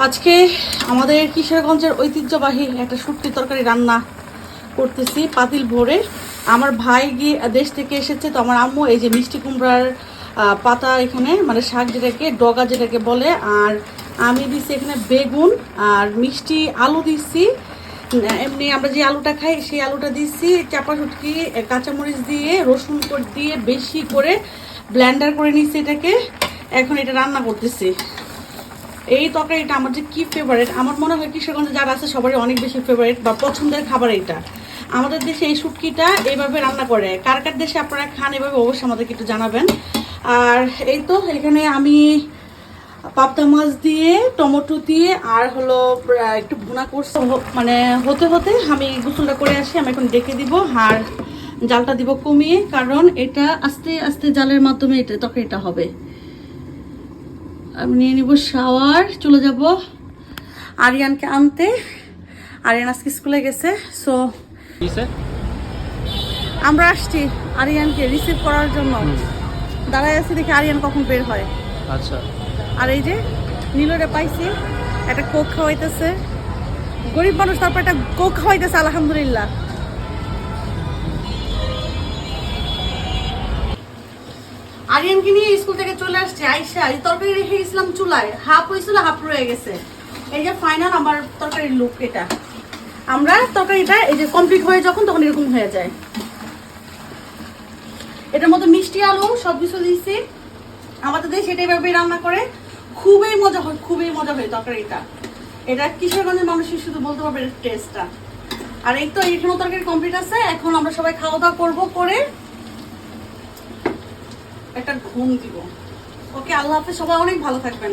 আজকে আমাদের কিশোরগঞ্জের ঐতিহ্যবাহী একটা শুটকি তরকারি রান্না করতেছি পাতিল ভরে। আমার ভাই গিয়ে দেশ থেকে এসেছে, তো আমার আম্মু এই যে মিষ্টি কুমড়ার পাতা, এখানে মানে শাক যেটাকে ডগা যেটাকে বলে, আর আমি দিচ্ছি এখানে বেগুন আর মিষ্টি আলু দিচ্ছি। এমনি আমরা যে আলুটা খাই সেই আলুটা দিচ্ছি, চাপা শুটকি কাঁচামরিচ দিয়ে রসুন করে দিয়ে বেশি করে ব্লেন্ডার করে নিচ্ছি এটাকে। এখন এটা রান্না করতেছি। এই তরকারিটা আমার যে কি ফেভারিট, আমার মনে হয় কিশোরগঞ্জে যারা আছে সবারই অনেক বেশি ফেভারিট বা পছন্দের খাবার এটা। আমাদের দেশে এই শুটকিটা এইভাবে রান্না করে, কার কার দেশে আপনারা খান এভাবে অবশ্যই আমাদেরকে একটু জানাবেন। আর এই তো এখানে আমি পাবদা মাছ দিয়ে টমেটো দিয়ে আর হলো একটু ভুনা করছি, মানে হতে হতে আমি গোসলটা করে আসি। আমি এখন ডেকে দিব আর জালটা দিব কমিয়ে, কারণ এটা আস্তে আস্তে জালের মাধ্যমে এটা তরকারিটা হবে। আমি নিয়ে নিব শাওয়ার, চলে যাব আরিয়ানকে আনতে। আরিয়ান আজকে স্কুলে গেছে, সো আমরা আসছি আরিয়ানকে রিসিভ করার জন্য। দাঁড়ায় আছি দেখি আরিয়ান কখন বের হয়। আচ্ছা, আর এই যে নীলরে পাইছি, একটা কোক খাওয়াইতেছে, গরিব মানুষ, তারপর একটা কোক খাওয়াইতেছে, আলহামদুলিল্লাহ। আরিয়ানকে নিয়ে স্কুল থেকে চলে আসছে। আইসা এই তরকারি রেখে গেছিলাম চুলায়, হাফ হয়েছিল হাফ রয়ে গেছে। এই যে ফাইনাল আমার তরকারির লুক এটা। আমরা তরকারিটা এই যে কমপ্লিট হয়ে যখন তখন এরকম হয়ে যায়। এটার মধ্যে মিষ্টি আলু সবকিছু দিয়েছি। আমাদের দেশে এটা এভাবে রান্না করে, খুবই মজা হয়, খুবই মজা হয় তরকারিটা। এটা কিশোরগঞ্জের মানুষই শুধু বলতে পারবে টেস্টটা। আর এই তো এখানেও তরকারি কমপ্লিট আছে। এখন আমরা সবাই খাওয়া দাওয়া করবো, করে একটা ঘুম দিব। ওকে, আল্লাহ হাফেজ, সবাই অনেক ভালো থাকবেন।